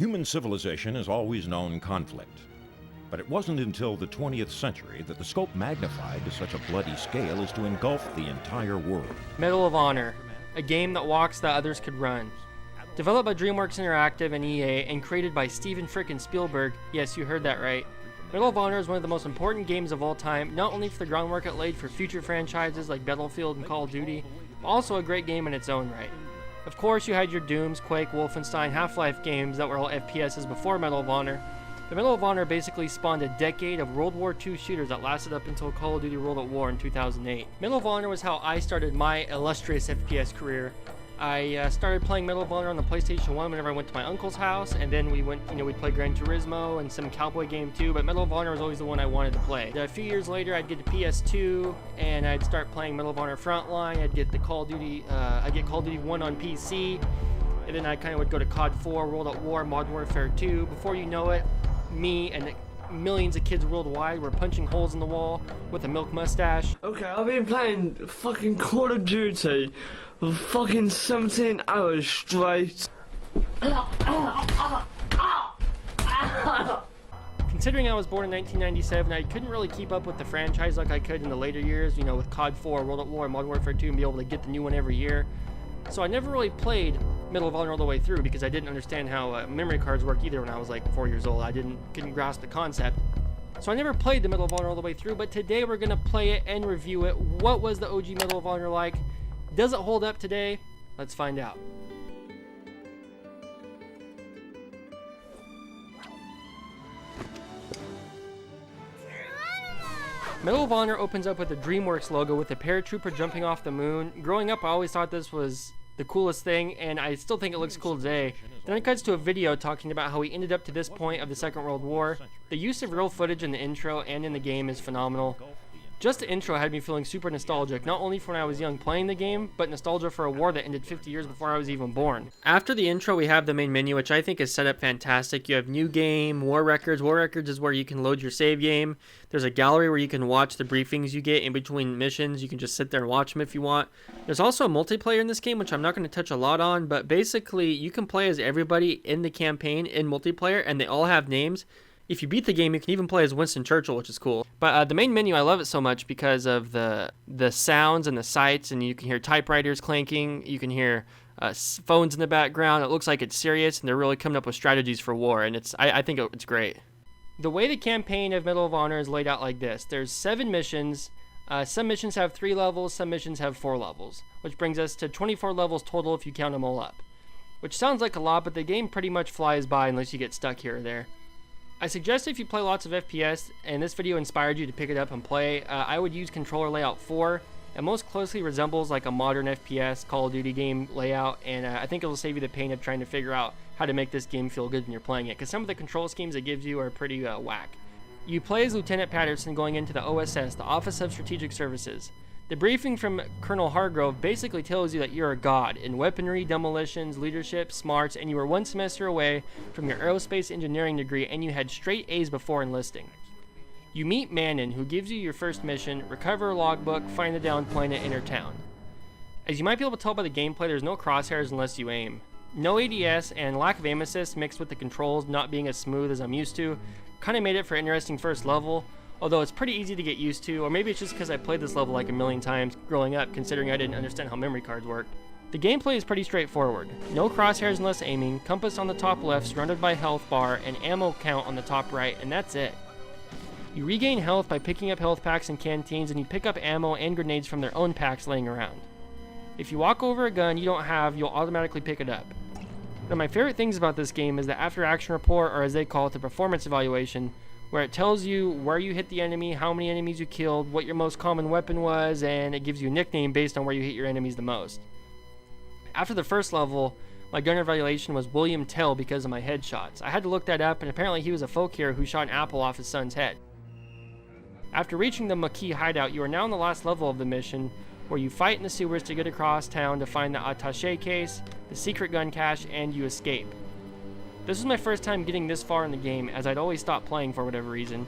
Human civilization has always known conflict. But it wasn't until the 20th century that the scope magnified to such a bloody scale as to engulf the entire world. Medal of Honor, a game that walks that others could run. Developed by DreamWorks Interactive and EA and created by Steven frickin' Spielberg, yes, you heard that right. Medal of Honor is one of the most important games of all time, not only for the groundwork it laid for future franchises like Battlefield and Call of Duty, but also a great game in its own right. Of course, you had your Dooms, Quake, Wolfenstein, Half-Life games that were all FPSs before Medal of Honor. The Medal of Honor basically spawned a decade of World War II shooters that lasted up until Call of Duty World at War in 2008. Medal of Honor was how I started my illustrious FPS career. I started playing Medal of Honor on the PlayStation 1 whenever I went to my uncle's house, and then we'd play Gran Turismo and some cowboy game too, but Medal of Honor was always the one I wanted to play. A few years later, I'd get the PS2, and I'd start playing Medal of Honor Frontline. I'd get Call of Duty 1 on PC, and then I kind of would go to COD 4, World at War, Modern Warfare 2. Before you know it, me and millions of kids worldwide were punching holes in the wall with a milk mustache. Okay, I've been playing fucking Call of Duty for fucking 17 hours straight. Considering I was born in 1997, I couldn't really keep up with the franchise like I could in the later years, with COD 4, World at War, Modern Warfare 2, and be able to get the new one every year. So I never really played Medal of Honor all the way through because I didn't understand how memory cards work either when I was like 4 years old. I couldn't grasp the concept. So I never played the Medal of Honor all the way through, but today we're going to play it and review it. What was the OG Medal of Honor like? Does it hold up today? Let's find out. Medal of Honor opens up with a DreamWorks logo with a paratrooper jumping off the moon. Growing up, I always thought this was the coolest thing, and I still think it looks cool today. Then it cuts to a video talking about how he ended up to this point of the Second World War. The use of real footage in the intro and in the game is phenomenal. Just the intro had me feeling super nostalgic, not only for when I was young playing the game, but nostalgia for a war that ended 50 years before I was even born. After the intro, we have the main menu, which I think is set up fantastic. You have New Game, War Records. War Records is where you can load your save game. There's a gallery where you can watch the briefings you get in between missions. You can just sit there and watch them if you want. There's also a multiplayer in this game, which I'm not going to touch a lot on, but basically you can play as everybody in the campaign in multiplayer, and they all have names. If you beat the game, you can even play as Winston Churchill, which is cool. But the main menu, I love it so much because of the sounds and the sights, and you can hear typewriters clanking. You can hear phones in the background. It looks like it's serious, and they're really coming up with strategies for war, and I think it's great. The way the campaign of Medal of Honor is laid out like this. There's 7 missions. Some missions have 3 levels, some missions have 4 levels, which brings us to 24 levels total if you count them all up. Which sounds like a lot, but the game pretty much flies by unless you get stuck here or there. I suggest if you play lots of FPS, and this video inspired you to pick it up and play, I would use controller layout 4. It most closely resembles like a modern FPS Call of Duty game layout, and I think it'll save you the pain of trying to figure out how to make this game feel good when you're playing it, because some of the control schemes it gives you are pretty whack. You play as Lieutenant Patterson going into the OSS, the Office of Strategic Services. The briefing from Colonel Hargrove basically tells you that you're a god in weaponry, demolitions, leadership, smarts, and you were 1 semester away from your aerospace engineering degree, and you had straight A's before enlisting. You meet Mannon, who gives you your first mission: recover a logbook, find the downed plane, and enter town. As you might be able to tell by the gameplay, there's no crosshairs unless you aim. No ADS and lack of aim assist mixed with the controls not being as smooth as I'm used to kind of made it for an interesting first level. Although it's pretty easy to get used to, or maybe it's just because I played this level like a million times growing up, considering I didn't understand how memory cards work. The gameplay is pretty straightforward. No crosshairs unless aiming, compass on the top left surrounded by health bar, and ammo count on the top right, and that's it. You regain health by picking up health packs and canteens, and you pick up ammo and grenades from their own packs laying around. If you walk over a gun you don't have, you'll automatically pick it up. One of my favorite things about this game is the after action report, or as they call it, the performance evaluation, where it tells you where you hit the enemy, how many enemies you killed, what your most common weapon was, and it gives you a nickname based on where you hit your enemies the most. After the first level, my gun evaluation was William Tell because of my headshots. I had to look that up, and apparently he was a folk hero who shot an apple off his son's head. After reaching the Maquis hideout, you are now on the last level of the mission, where you fight in the sewers to get across town to find the attaché case, the secret gun cache, and you escape. This was my first time getting this far in the game, as I'd always stopped playing for whatever reason.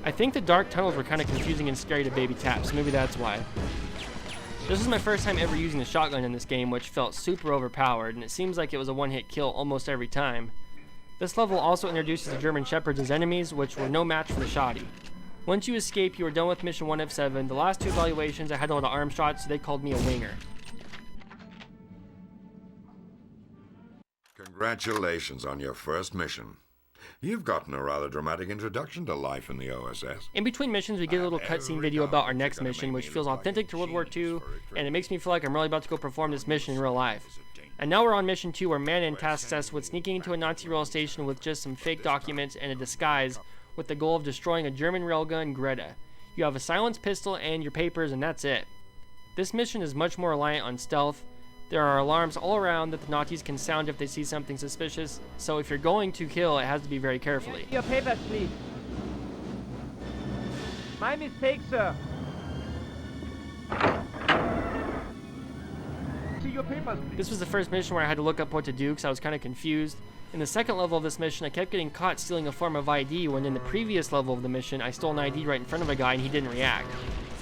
I think the dark tunnels were kind of confusing and scary to baby tap, so maybe that's why. This was my first time ever using the shotgun in this game, which felt super overpowered, and it seems like it was a one-hit kill almost every time. This level also introduces the German Shepherds as enemies, which were no match for the shoddy. Once you escape, you are done with mission 1 of 7. The last 2 evaluations, I had a lot of arm shots, so they called me a winger. Congratulations on your first mission. You've gotten a rather dramatic introduction to life in the OSS. In between missions, we get a little cutscene video about our next mission, which feels authentic to World War II, and it makes me feel like I'm really about to go perform this mission in real life. And now we're on mission 2, where Manon tasks us with sneaking into a Nazi rail station with just some fake documents and a disguise, with the goal of destroying a German railgun, Greta. You have a silenced pistol and your papers, and that's it. This mission is much more reliant on stealth. There are alarms all around that the Nazis can sound if they see something suspicious, so if you're going to kill, it has to be very carefully. Your papers, please. My mistake, sir. See your papers, please. This was the first mission where I had to look up what to do because I was kind of confused. In the second level of this mission, I kept getting caught stealing a form of ID when in the previous level of the mission, I stole an ID right in front of a guy and he didn't react.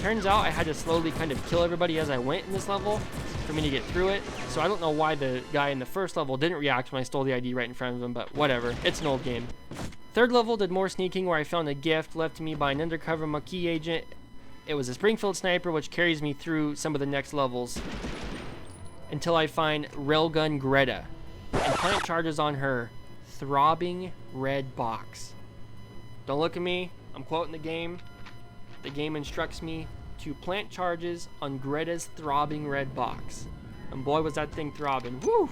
Turns out I had to slowly kind of kill everybody as I went in this level for me to get through it, so I don't know why the guy in the first level didn't react when I stole the ID right in front of him, but whatever, it's an old game. Third level did more sneaking where I found a gift left to me by an undercover Maquis agent. It was a Springfield sniper which carries me through some of the next levels until I find Railgun Greta and plant charges on her throbbing red box. Don't look at me, I'm quoting the game. The game instructs me to plant charges on Greta's throbbing red box. And boy was that thing throbbing. Woo!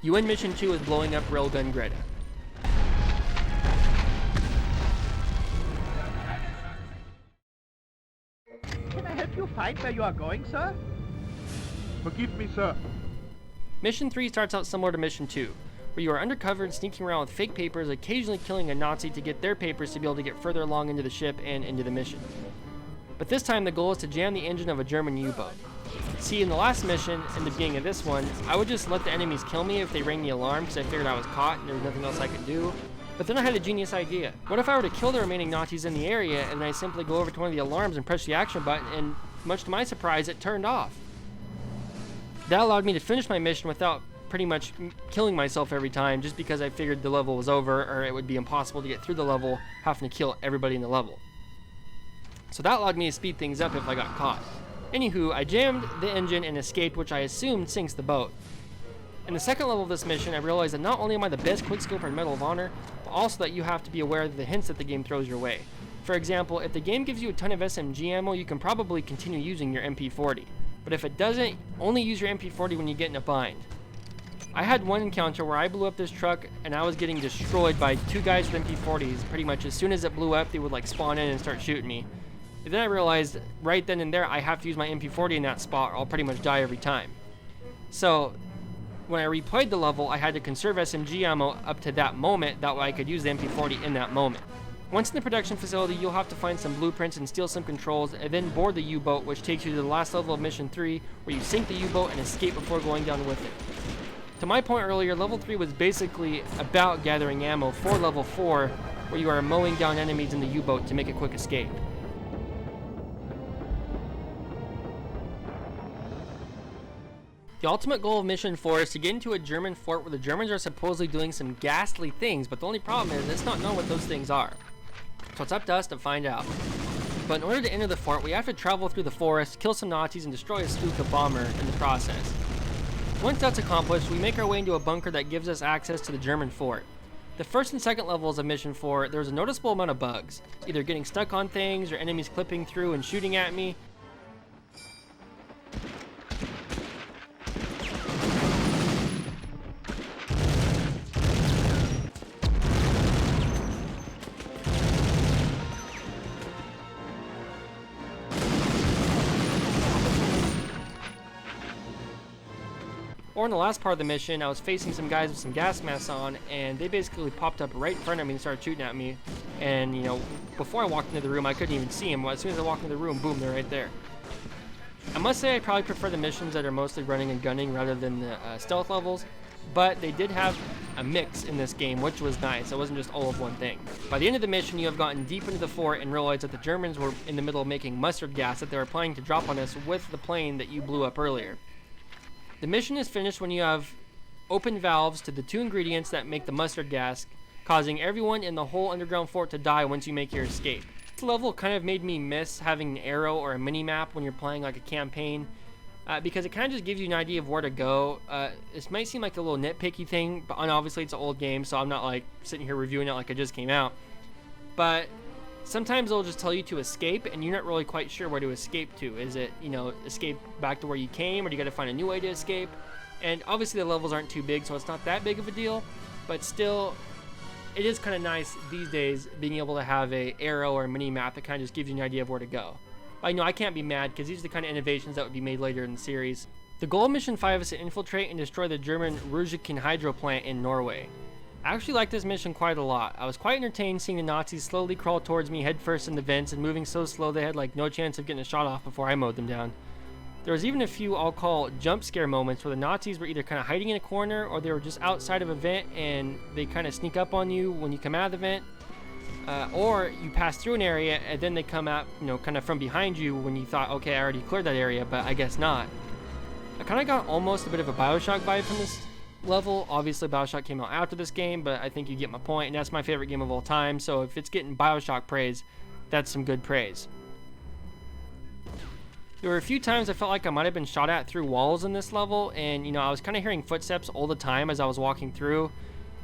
You win mission 2 with blowing up Railgun Greta. Can I help you find where you are going, sir? Forgive me, sir. Mission 3 starts out similar to Mission 2, where you are undercover and sneaking around with fake papers, occasionally killing a Nazi to get their papers to be able to get further along into the ship and into the mission. But this time the goal is to jam the engine of a German U-boat. See, in the last mission, in the beginning of this one, I would just let the enemies kill me if they rang the alarm because I figured I was caught and there was nothing else I could do. But then I had a genius idea. What if I were to kill the remaining Nazis in the area and then I simply go over to one of the alarms and press the action button and, much to my surprise, it turned off. That allowed me to finish my mission without pretty much killing myself every time just because I figured the level was over or it would be impossible to get through the level having to kill everybody in the level. So that allowed me to speed things up if I got caught. Anywho, I jammed the engine and escaped, which I assumed sinks the boat. In the second level of this mission, I realized that not only am I the best quickscoper in Medal of Honor, but also that you have to be aware of the hints that the game throws your way. For example, if the game gives you a ton of SMG ammo, you can probably continue using your MP40. But if it doesn't, only use your MP40 when you get in a bind. I had one encounter where I blew up this truck and I was getting destroyed by 2 guys with MP40s. Pretty much as soon as it blew up, they would like spawn in and start shooting me. And then I realized right then and there I have to use my MP40 in that spot or I'll pretty much die every time. So when I replayed the level, I had to conserve SMG ammo up to that moment, that way I could use the MP40 in that moment. Once in the production facility, you'll have to find some blueprints and steal some controls, and then board the U-boat, which takes you to the last level of Mission 3, where you sink the U-boat and escape before going down with it. To my point earlier, Level 3 was basically about gathering ammo for Level 4, where you are mowing down enemies in the U-boat to make a quick escape. The ultimate goal of Mission 4 is to get into a German fort where the Germans are supposedly doing some ghastly things, but the only problem is it's not known what those things are. So it's up to us to find out. But in order to enter the fort, we have to travel through the forest, kill some Nazis, and destroy a Stuka bomber in the process. Once that's accomplished, we make our way into a bunker that gives us access to the German fort. The first and second levels of Mission 4, there was a noticeable amount of bugs, either getting stuck on things or enemies clipping through and shooting at me. Or in the last part of the mission, I was facing some guys with some gas masks on, and they basically popped up right in front of me and started shooting at me. And, you know, before I walked into the room, I couldn't even see them. As soon as I walked into the room, boom, they're right there. I must say I probably prefer the missions that are mostly running and gunning rather than the stealth levels, but they did have a mix in this game, which was nice. It wasn't just all of one thing. By the end of the mission, you have gotten deep into the fort and realized that the Germans were in the middle of making mustard gas that they were planning to drop on us with the plane that you blew up earlier. The mission is finished when you have open valves to the 2 ingredients that make the mustard gas, causing everyone in the whole underground fort to die once you make your escape. This level kind of made me miss having an arrow or a mini-map when you're playing like a campaign, because it kind of just gives you an idea of where to go. This might seem like a little nitpicky thing, but obviously it's an old game, so I'm not like sitting here reviewing it like it just came out. But sometimes it'll just tell you to escape, and you're not really quite sure where to escape to. Is it, escape back to where you came, or do you got to find a new way to escape? And obviously the levels aren't too big, so it's not that big of a deal, but still, it is kind of nice these days being able to have a arrow or a mini map that kind of just gives you an idea of where to go. I know I can't be mad because these are the kind of innovations that would be made later in the series. The goal of Mission 5 is to infiltrate and destroy the German Ruhrgebiet hydro plant in Norway. I actually liked this mission quite a lot. I was quite entertained seeing the Nazis slowly crawl towards me headfirst in the vents and moving so slow they had like no chance of getting a shot off before I mowed them down. There was even a few I'll call jump scare moments where the Nazis were either kind of hiding in a corner or they were just outside of a vent and they kind of sneak up on you when you come out of the vent. Or you pass through an area and then they come out, kind of from behind you when you thought, okay, I already cleared that area, but I guess not. I kind of got almost a bit of a BioShock vibe from this level. Obviously, BioShock came out after this game, but I think you get my point, and that's my favorite game of all time, so if it's getting BioShock praise, that's some good praise. There were a few times I felt like I might have been shot at through walls in this level, and I was kind of hearing footsteps all the time as I was walking through,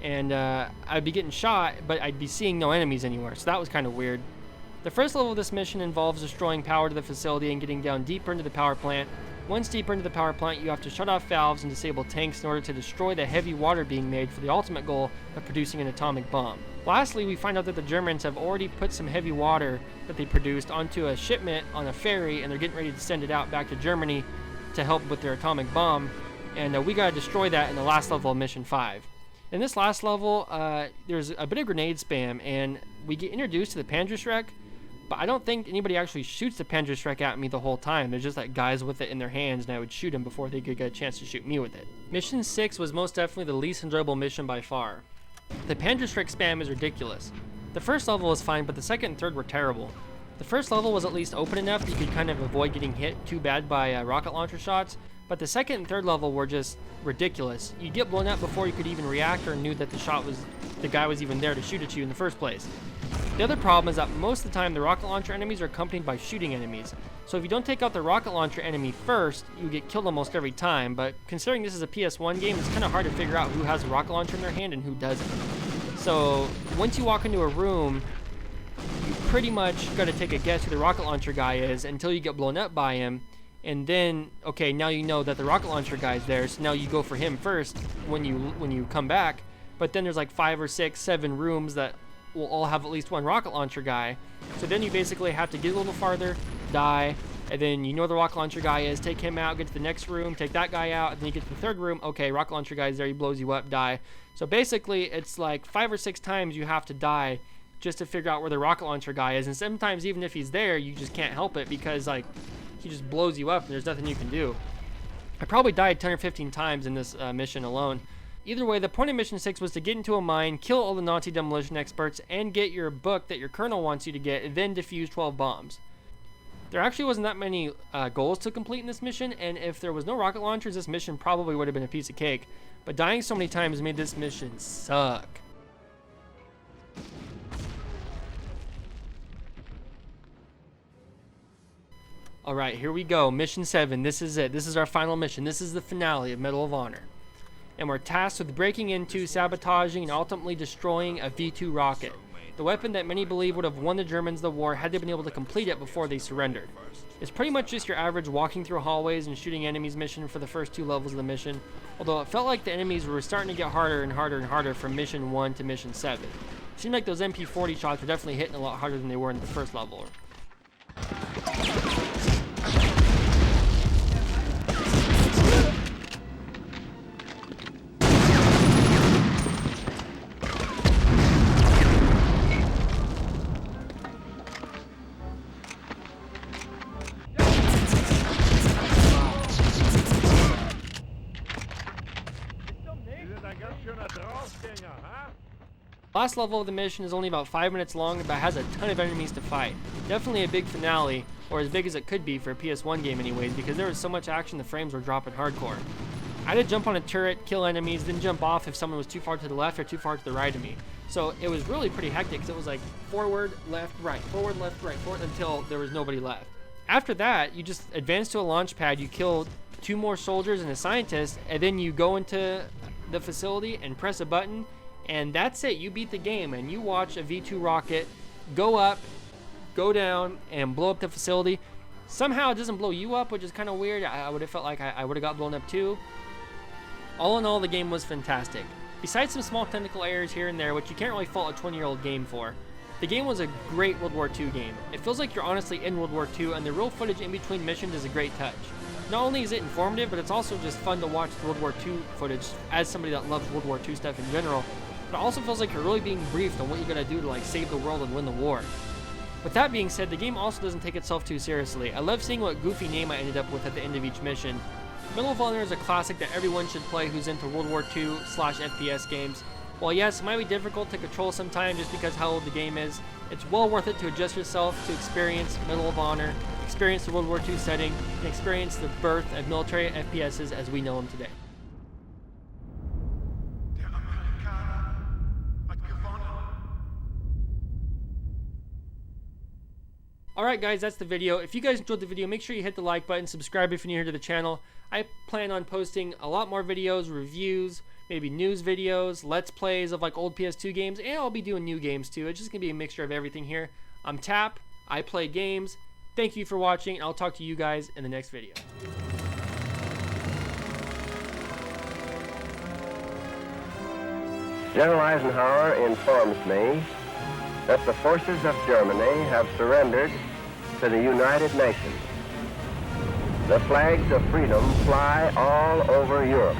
and I'd be getting shot, but I'd be seeing no enemies anywhere, so that was kind of weird. The first level of this mission involves destroying power to the facility and getting down deeper into the power plant. Once deeper into the power plant, you have to shut off valves and disable tanks in order to destroy the heavy water being made for the ultimate goal of producing an atomic bomb. Lastly, we find out that the Germans have already put some heavy water that they produced onto a shipment on a ferry, and they're getting ready to send it out back to Germany to help with their atomic bomb, and we gotta destroy that in the last level of Mission 5. In this last level, there's a bit of grenade spam, and we get introduced to the Panzerschreck, but I don't think anybody actually shoots the Panzerschreck at me the whole time. There's just like guys with it in their hands, and I would shoot them before they could get a chance to shoot me with it. Mission 6 was most definitely the least enjoyable mission by far. The Panzerschreck spam is ridiculous. The first level was fine, but the second and third were terrible. The first level was at least open enough that you could kind of avoid getting hit too bad by rocket launcher shots, but the second and third level were just ridiculous. You'd get blown up before you could even react or knew that the guy was even there to shoot at you in the first place. The other problem is that most of the time the rocket launcher enemies are accompanied by shooting enemies. So if you don't take out the rocket launcher enemy first, you get killed almost every time, but considering this is a PS1 game, it's kind of hard to figure out who has a rocket launcher in their hand and who doesn't. So once you walk into a room, you pretty much got to take a guess who the rocket launcher guy is until you get blown up by him, and then, okay, now you know that the rocket launcher guy's there, so now you go for him first when you come back, but then there's like 5 or 6, 7 rooms that will all have at least one rocket launcher guy. So then you basically have to get a little farther, die, and then you know where the rocket launcher guy is, take him out, get to the next room, take that guy out, and then you get to the third room, okay, rocket launcher guy's there, he blows you up, die. So basically, it's like 5 or 6 times you have to die just to figure out where the rocket launcher guy is, and sometimes even if he's there, you just can't help it because like he just blows you up and there's nothing you can do. I probably died 10 or 15 times in this mission alone. Either way, the point of Mission 6 was to get into a mine, kill all the Nazi demolition experts, and get your book that your colonel wants you to get, and then defuse 12 bombs. There actually wasn't that many goals to complete in this mission, and if there was no rocket launchers, this mission probably would have been a piece of cake. But dying so many times made this mission suck. Alright, here we go. Mission 7. This is it. This is our final mission. This is the finale of Medal of Honor. And we're tasked with breaking into, sabotaging, and ultimately destroying a V-2 rocket. The weapon that many believe would have won the Germans the war had they been able to complete it before they surrendered. It's pretty much just your average walking through hallways and shooting enemies mission for the first 2 levels of the mission, although it felt like the enemies were starting to get harder and harder and harder from Mission 1 to Mission 7. It seemed like those MP40 shots were definitely hitting a lot harder than they were in the first level. Last level of the mission is only about 5 minutes long, but has a ton of enemies to fight. Definitely a big finale, or as big as it could be for a PS1 game anyways, because there was so much action the frames were dropping hardcore. I had to jump on a turret, kill enemies, then jump off if someone was too far to the left or too far to the right of me. So it was really pretty hectic because it was like forward, left, right, forward, until there was nobody left. After that, you just advance to a launch pad, you kill 2 more soldiers and a scientist, and then you go into the facility and press a button, and that's it. You beat the game, and you watch a V2 rocket go up, go down, and blow up the facility. Somehow it doesn't blow you up, which is kind of weird. I would have felt like I would have got blown up too. All in all, the game was fantastic. Besides some small technical errors here and there, which you can't really fault a 20-year-old game for, the game was a great World War II game. It feels like you're honestly in World War II, and the real footage in between missions is a great touch. Not only is it informative, but it's also just fun to watch World War II footage as somebody that loves World War II stuff in general. But it also feels like you're really being briefed on what you're going to do to like save the world and win the war. With that being said, the game also doesn't take itself too seriously. I love seeing what goofy name I ended up with at the end of each mission. Medal of Honor is a classic that everyone should play who's into World War II/FPS games. While yes, it might be difficult to control sometimes just because how old the game is, it's well worth it to adjust yourself to experience Medal of Honor, experience the World War II setting, and experience the birth of military FPSs as we know them today. Alright guys, that's the video. If you guys enjoyed the video, make sure you hit the like button, subscribe if you're new here to the channel. I plan on posting a lot more videos, reviews, maybe news videos, let's plays of like old PS2 games, and I'll be doing new games too. It's just going to be a mixture of everything here. I'm Tap, I play games. Thank you for watching, and I'll talk to you guys in the next video. General Eisenhower informs me that the forces of Germany have surrendered to the United Nations. The flags of freedom fly all over Europe.